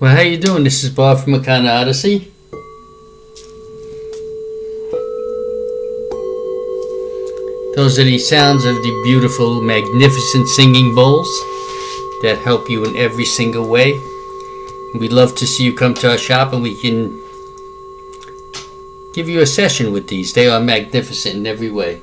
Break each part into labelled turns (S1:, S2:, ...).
S1: Well, how you doing? This is Bob from Makana Odyssey. Those are the sounds of the beautiful, magnificent singing bowls that help you in every single way. We'd love to see you come to our shop and we can give you a session with these. They are magnificent in every way.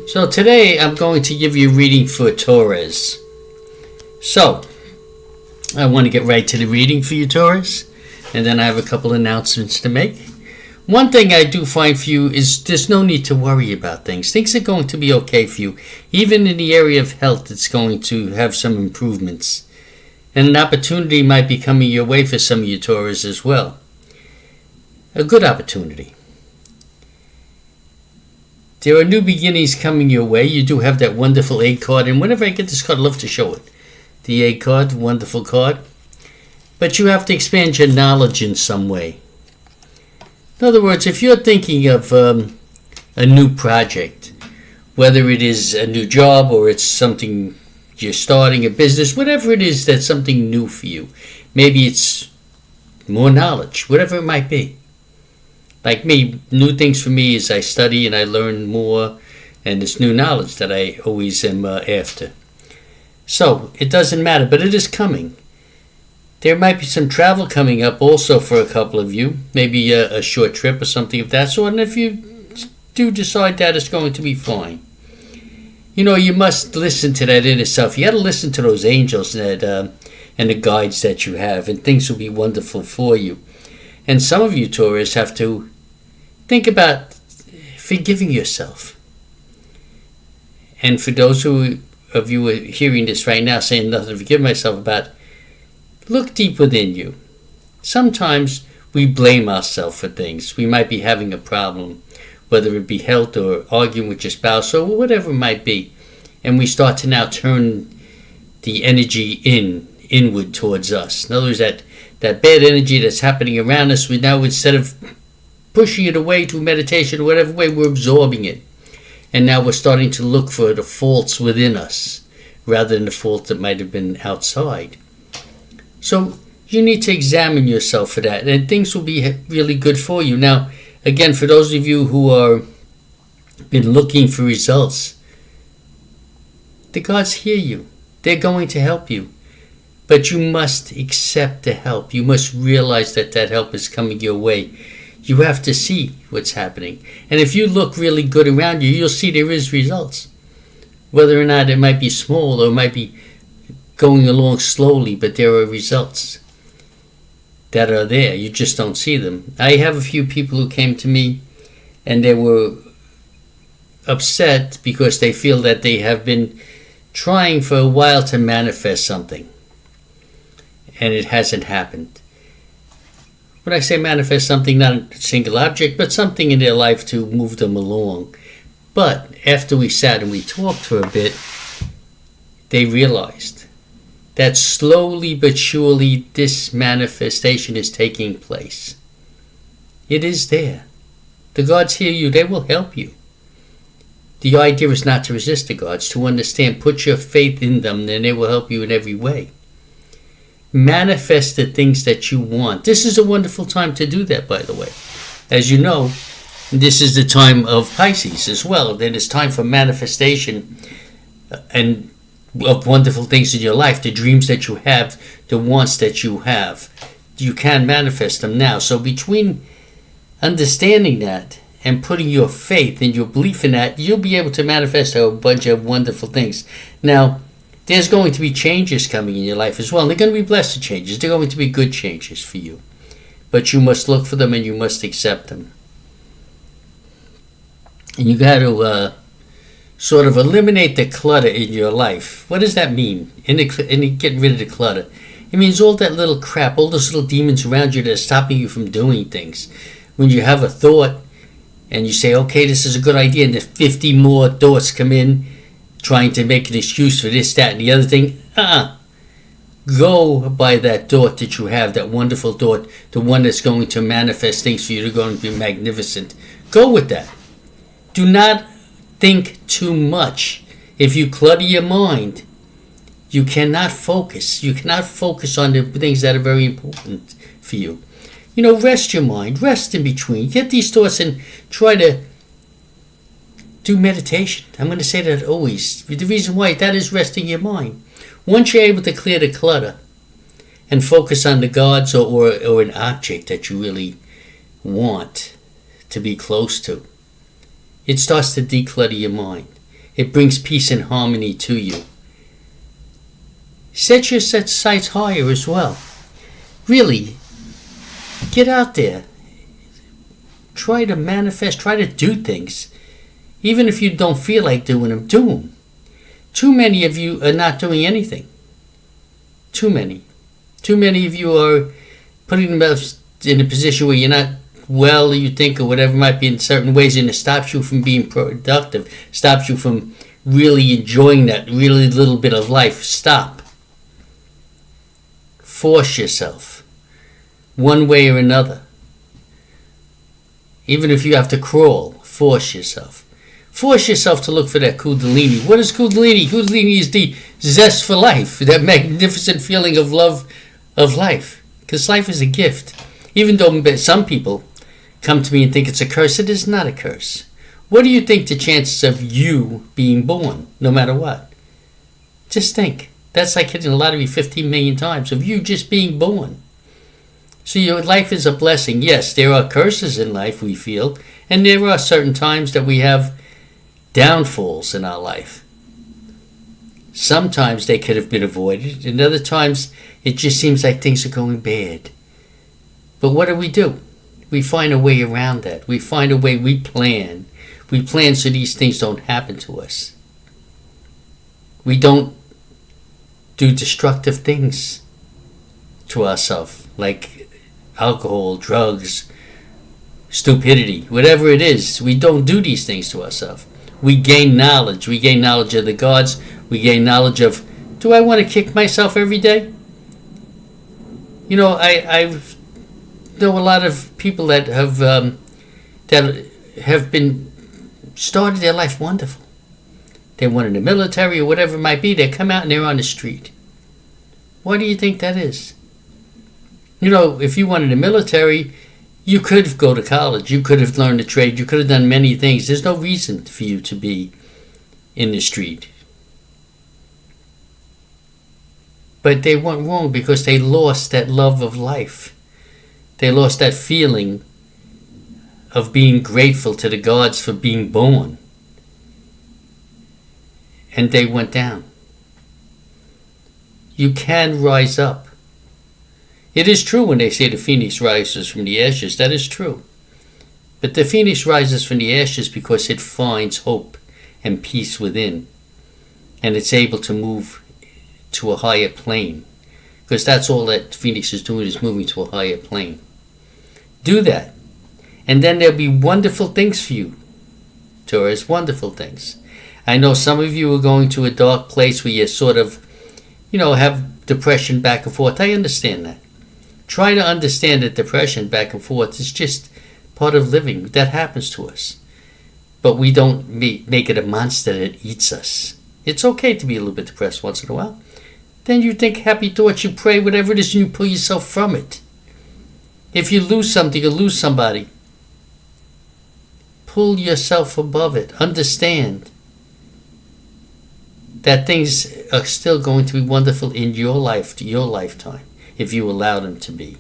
S1: So today I'm going to give you a reading for Taurus. So, I want to get right to the reading for you, Taurus, and then I have a couple announcements to make. One thing I do find for you is there's no need to worry about things. Things are going to be okay for you. Even in the area of health, it's going to have some improvements. And an opportunity might be coming your way for some of you Taurus as well. A good opportunity. There are new beginnings coming your way. You do have that wonderful egg card, and whenever I get this card, I love to show it. The egg card, wonderful card. But you have to expand your knowledge in some way. In other words, if you're thinking of a new project, whether it is a new job or it's something you're starting a business, whatever it is that's something new for you, maybe it's more knowledge, whatever it might be. Like me, new things for me is I study and I learn more, and it's new knowledge that I always am after. So, it doesn't matter, but it is coming. There might be some travel coming up also for a couple of you, maybe a short trip or something of that sort, and if you do decide that, it's going to be fine. You know, you must listen to that inner self. You got to listen to those angels and the guides that you have, and things will be wonderful for you. And some of you Taurus have to think about forgiving yourself. And for those of you who are hearing this right now saying nothing to forgive myself about, look deep within you. Sometimes we blame ourselves for things. We might be having a problem, whether it be health or arguing with your spouse or whatever it might be. And we start to now turn the energy inward towards us. In other words, that bad energy that's happening around us, we now, instead of pushing it away through meditation or whatever way, we're absorbing it. And now we're starting to look for the faults within us rather than the faults that might have been outside. So you need to examine yourself for that, and things will be really good for you. Now, again, for those of you who are been looking for results, the gods hear you. They're going to help you. But you must accept the help. You must realize that help is coming your way. You have to see what's happening. And if you look really good around you, you'll see there is results. Whether or not it might be small or it might be going along slowly, but there are results that are there. You just don't see them. I have a few people who came to me and they were upset because they feel that they have been trying for a while to manifest something, and it hasn't happened. When I say manifest something, not a single object, but something in their life to move them along. But after we sat and we talked for a bit, they realized that slowly but surely this manifestation is taking place. It is there. The gods hear you. They will help you. The idea is not to resist the gods, to understand, put your faith in them, and they will help you in every way. Manifest the things that you want. This is a wonderful time to do that, by the way. As you know, this is the time of Pisces as well. That is time for manifestation and of wonderful things in your life. The dreams that you have, the wants that you have, you can manifest them now. So between understanding that and putting your faith and your belief in that, you'll be able to manifest a bunch of wonderful things. Now, there's going to be changes coming in your life as well. And they're going to be blessed changes. They're going to be good changes for you. But you must look for them and you must accept them. And you got to sort of eliminate the clutter in your life. What does that mean? In getting rid of the clutter. It means all that little crap, all those little demons around you that are stopping you from doing things. When you have a thought and you say, okay, this is a good idea, and the 50 more thoughts come in, trying to make an excuse for this, that, and the other thing. Go by that thought that you have, that wonderful thought, the one that's going to manifest things for you. They're going to be magnificent. Go with that. Do not think too much. If you clutter your mind, you cannot focus. You cannot focus on the things that are very important for you. Rest your mind. Rest in between. Get these thoughts and try to do meditation. I'm going to say that always. The reason why, that is resting your mind. Once you're able to clear the clutter and focus on the gods or an object that you really want to be close to, it starts to declutter your mind. It brings peace and harmony to you. Set your sights higher as well. Really, get out there. Try to manifest, try to do things. Even if you don't feel like doing them, do them. Too many of you are not doing anything. Too many. Too many of you are putting themselves in a position where you're not well, you think, or whatever it might be in certain ways, and it stops you from being productive, stops you from really enjoying that really little bit of life. Stop. Force yourself, one way or another. Even if you have to crawl, force yourself. Force yourself to look for that Kundalini. What is Kundalini? Kundalini is the zest for life, that magnificent feeling of love of life. Because life is a gift. Even though some people come to me and think it's a curse, it is not a curse. What do you think the chances of you being born, no matter what? Just think. That's like hitting the lottery 15 million times, of you just being born. So your life is a blessing. Yes, there are curses in life, we feel, and there are certain times that we have downfalls in our life. Sometimes they could have been avoided, and other times it just seems like things are going bad. But what do? We find a way around that. We find a way, we plan. We plan so these things don't happen to us. We don't do destructive things to ourselves, like alcohol, drugs, stupidity, whatever it is. We don't do these things to ourselves. We gain knowledge. We gain knowledge of the gods. We gain knowledge of, do I want to kick myself every day? I know a lot of people that have been started their life wonderful. They went in the military or whatever it might be. They come out and they're on the street. Why do you think that is? If you went in the military, you could go to college. You could have learned a trade. You could have done many things. There's no reason for you to be in the street. But they went wrong because they lost that love of life. They lost that feeling of being grateful to the gods for being born. And they went down. You can rise up. It is true when they say the phoenix rises from the ashes. That is true. But the phoenix rises from the ashes because it finds hope and peace within. And it's able to move to a higher plane. Because that's all that phoenix is doing, is moving to a higher plane. Do that. And then there'll be wonderful things for you, Taurus. Wonderful things. I know some of you are going to a dark place where you sort of, have depression back and forth. I understand that. Try to understand that depression back and forth is just part of living. That happens to us. But we don't make it a monster that eats us. It's okay to be a little bit depressed once in a while. Then you think happy thoughts, you pray, whatever it is, and you pull yourself from it. If you lose something or lose somebody, pull yourself above it. Understand that things are still going to be wonderful in your life, your lifetime, if you allow them to be.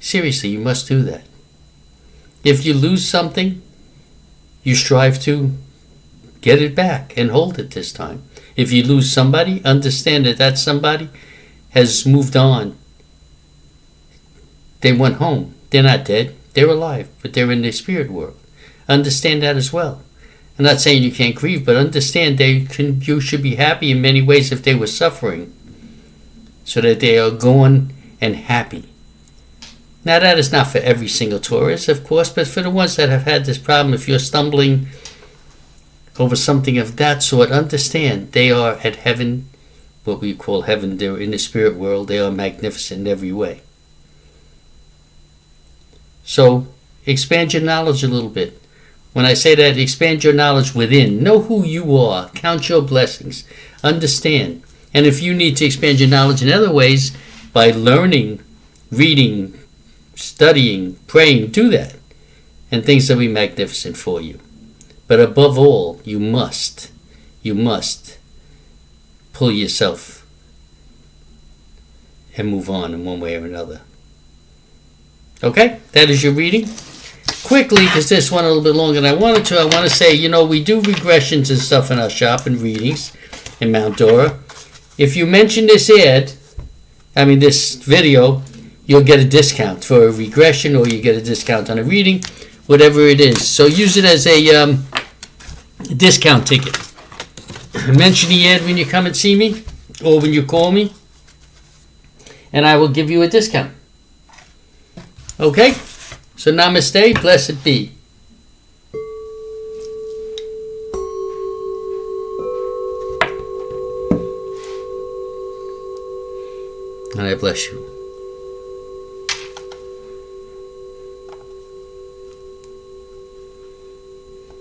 S1: Seriously, you must do that. If you lose something, you strive to get it back and hold it this time. If you lose somebody, understand that somebody has moved on. They went home. They're not dead. They're alive, but they're in the spirit world. Understand that as well. I'm not saying you can't grieve, but understand you should be happy in many ways if they were suffering, so that they are gone and happy. Now that is not for every single Taurus, of course, but for the ones that have had this problem, if you're stumbling over something of that sort, understand they are at heaven, what we call heaven. They're in the spirit world. They are magnificent in every way. So expand your knowledge a little bit. When I say that, expand your knowledge within. Know who you are. Count your blessings. Understand. And if you need to expand your knowledge in other ways, by learning, reading, studying, praying, do that. And things will be magnificent for you. But above all, you must pull yourself and move on in one way or another. Okay? That is your reading. Quickly, because this one a little bit longer than I wanted to, I want to say, we do regressions and stuff in our shop and readings in Mount Dora. If you mention this this video, you'll get a discount for a regression, or you get a discount on a reading, whatever it is. So use it as a discount ticket. Mention the ad when you come and see me, or when you call me, and I will give you a discount. Okay? So namaste, blessed be. And I bless you.